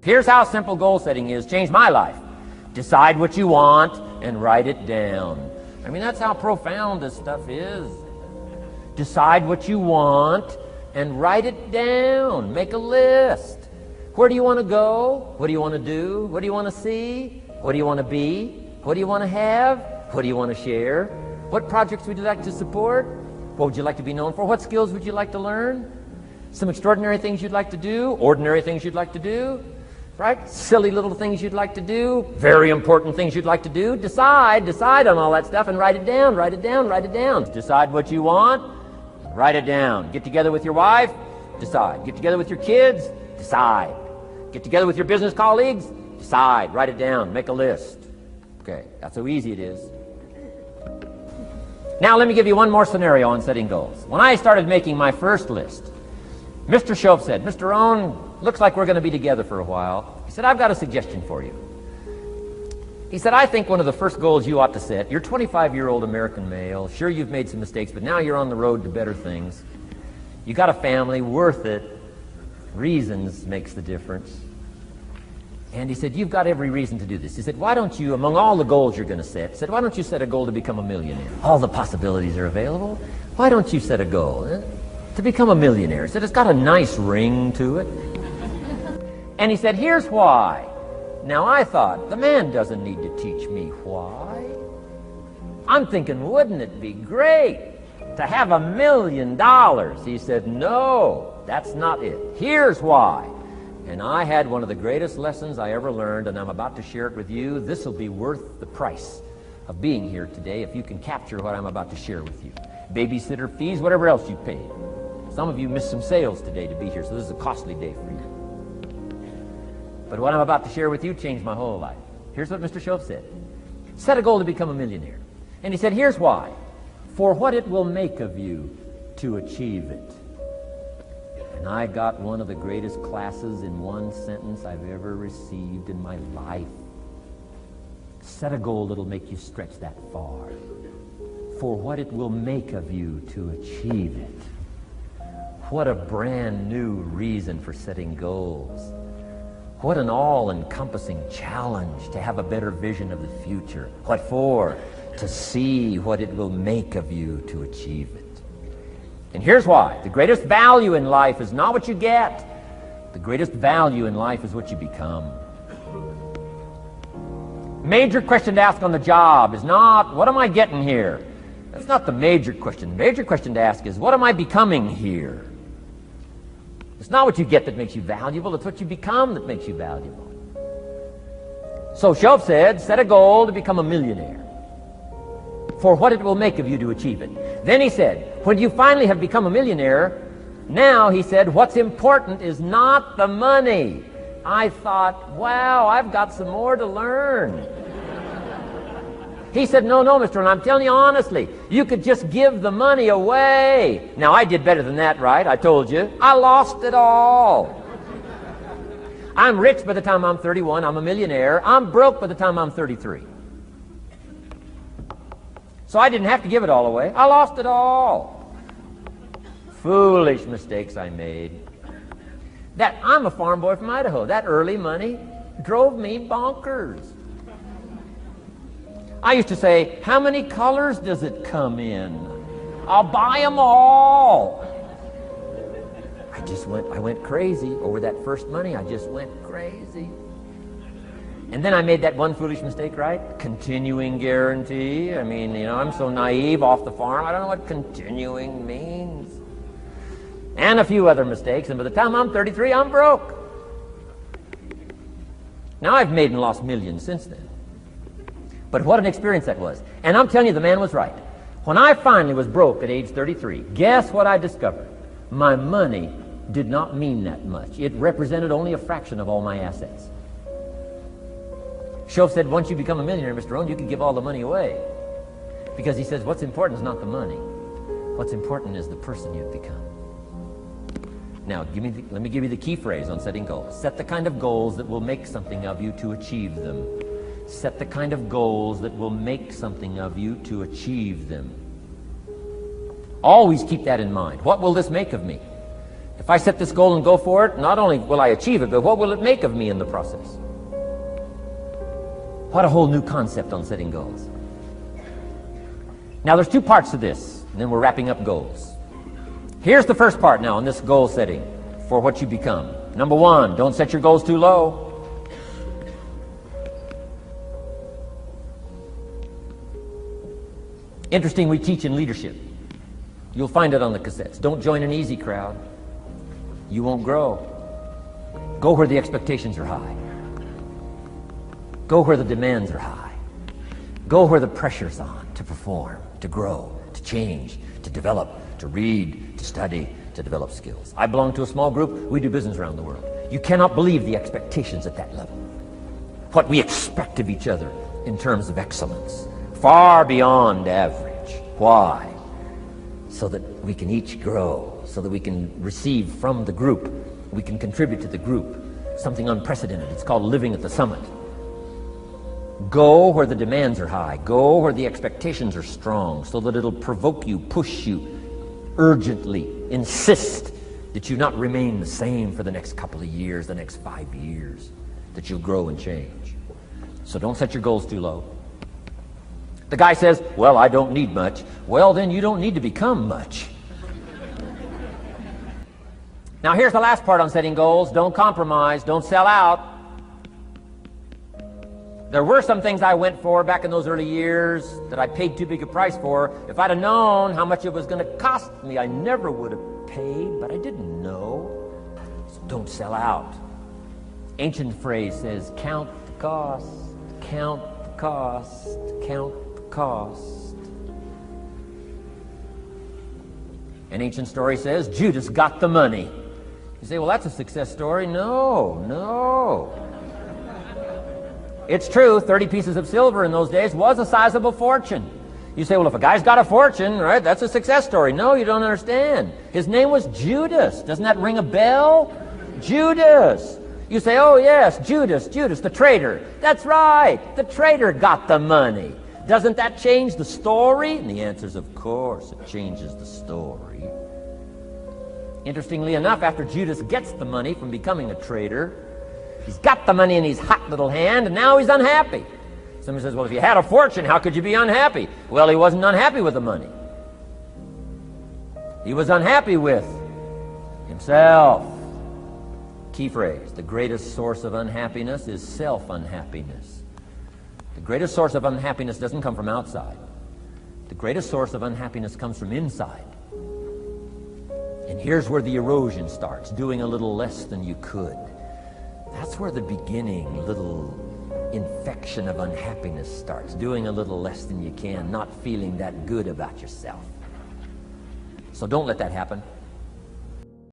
Here's how simple goal setting is. Changed my life. Decide what you want and write it down. I mean, that's how profound this stuff is. Decide what you want and write it down. Make a list. Where do you want to go? What do you want to do? What do you want to see? What do you want to be? What do you want to have? What do you want to share? What projects would you like to support? What would you like to be known for? What skills would you like to learn? Some extraordinary things you'd like to do? Ordinary things you'd like to do? Right? Silly little things you'd like to do? Very important things you'd like to do? Decide on all that stuff and write it down, write it down, write it down. Decide what you want, write it down. Get together with your wife, decide. Get together with your kids, decide. Get together with your business colleagues, decide. Write it down, make a list. Okay, that's how easy it is. Now let me give you one more scenario on setting goals. When I started making my first list, Mr. Shoaff said, Mr. Rohn, looks like we're going to be together for a while. He said, I've got a suggestion for you. He said, I think one of the first goals you ought to set, you're a 25-year-old American male, sure you've made some mistakes, but now you're on the road to better things. You got a family, worth it. Reasons makes the difference. And he said, you've got every reason to do this. He said, why don't you, among all the goals you're going to set, he said, why don't you set a goal to become a millionaire? All the possibilities are available. Why don't you set a goal to become a millionaire? He said, it's got a nice ring to it. And he said, here's why. Now I thought, the man doesn't need to teach me why. I'm thinking, wouldn't it be great to have $1 million? He said, no, that's not it. Here's why. And I had one of the greatest lessons I ever learned, and I'm about to share it with you. This will be worth the price of being here today if you can capture what I'm about to share with you. Babysitter fees, whatever else you paid. Some of you missed some sales today to be here, so this is a costly day for you. But what I'm about to share with you changed my whole life. Here's what Mr. Shoaff said. Set a goal to become a millionaire. And he said, here's why. For what it will make of you to achieve it. And I got one of the greatest classes in one sentence I've ever received in my life. Set a goal that'll make you stretch that far. For what it will make of you to achieve it. What a brand new reason for setting goals. What an all-encompassing challenge to have a better vision of the future. What for? To see what it will make of you to achieve it. And here's why. The greatest value in life is not what you get. The greatest value in life is what you become. Major question to ask on the job is not, what am I getting here? That's not the major question. The major question to ask is, what am I becoming here? It's not what you get that makes you valuable, it's what you become that makes you valuable. So Shoaff said, set a goal to become a millionaire. For what it will make of you to achieve it. Then he said, when you finally have become a millionaire, now, he said, what's important is not the money. I thought, wow, I've got some more to learn. He said, no, Mr. Rohn, I'm telling you honestly, you could just give the money away. Now, I did better than that, right? I told you. I lost it all. I'm rich by the time I'm 31. I'm a millionaire. I'm broke by the time I'm 33. So I didn't have to give it all away. I lost it all. Foolish mistakes I made. I'm a farm boy from Idaho. That early money drove me bonkers. I used to say, how many colors does it come in? I'll buy them all. I went crazy over that first money. I just went crazy. And then I made that one foolish mistake, right? Continuing guarantee. I mean, I'm so naive off the farm. I don't know what continuing means. And a few other mistakes. And by the time I'm 33, I'm broke. Now I've made and lost millions since then. But what an experience that was. And I'm telling you, the man was right. When I finally was broke at age 33, guess what I discovered? My money did not mean that much. It represented only a fraction of all my assets. Shoaff said, once you become a millionaire, Mr. Rohn, you can give all the money away. Because he says, what's important is not the money. What's important is the person you've become. Now, let me give you the key phrase on setting goals. Set the kind of goals that will make something of you to achieve them. Set the kind of goals that will make something of you to achieve them. Always keep that in mind. What will this make of me? If I set this goal and go for it, not only will I achieve it, but what will it make of me in the process? What a whole new concept on setting goals. Now there's two parts to this, and then we're wrapping up goals. Here's the first part now in this goal setting for what you become. Number one, don't set your goals too low. Interesting, we teach in leadership. You'll find it on the cassettes. Don't join an easy crowd. You won't grow. Go where the expectations are high. Go where the demands are high. Go where the pressure's on to perform, to grow, to change, to develop, to read, to study, to develop skills. I belong to a small group. We do business around the world. You cannot believe the expectations at that level. What we expect of each other in terms of excellence. Far beyond average. Why? So that we can each grow, so that we can receive from the group, we can contribute to the group. Something unprecedented. It's called living at the summit. Go where the demands are high. Go where the expectations are strong, so that it'll provoke you, push you, urgently insist that you not remain the same for the next couple of years, the next 5 years, that you'll grow and change. So don't set your goals too low. The guy says, well, I don't need much. Well, then you don't need to become much. Now here's the last part on setting goals. Don't compromise. Don't sell out. There were some things I went for back in those early years that I paid too big a price for. If I'd have known how much it was going to cost me, I never would have paid, but I didn't know. So don't sell out. Ancient phrase says, count the cost, count the cost, count the cost. An ancient story says, Judas got the money. You say, well, that's a success story. No. It's true, 30 pieces of silver in those days was a sizable fortune. You say, well, if a guy's got a fortune, right, that's a success story. No, you don't understand. His name was Judas. Doesn't that ring a bell? Judas. You say, oh, yes, Judas, the traitor. That's right, the traitor got the money. Doesn't that change the story? And the answer is, of course, it changes the story. Interestingly enough, after Judas gets the money from becoming a traitor, he's got the money in his hot little hand, and now he's unhappy. Somebody says, well, if you had a fortune, how could you be unhappy? Well, he wasn't unhappy with the money. He was unhappy with himself. Key phrase, the greatest source of unhappiness is self-unhappiness. The greatest source of unhappiness doesn't come from outside. The greatest source of unhappiness comes from inside. And here's where the erosion starts, doing a little less than you could. That's where the beginning little infection of unhappiness starts, doing a little less than you can, not feeling that good about yourself. So don't let that happen.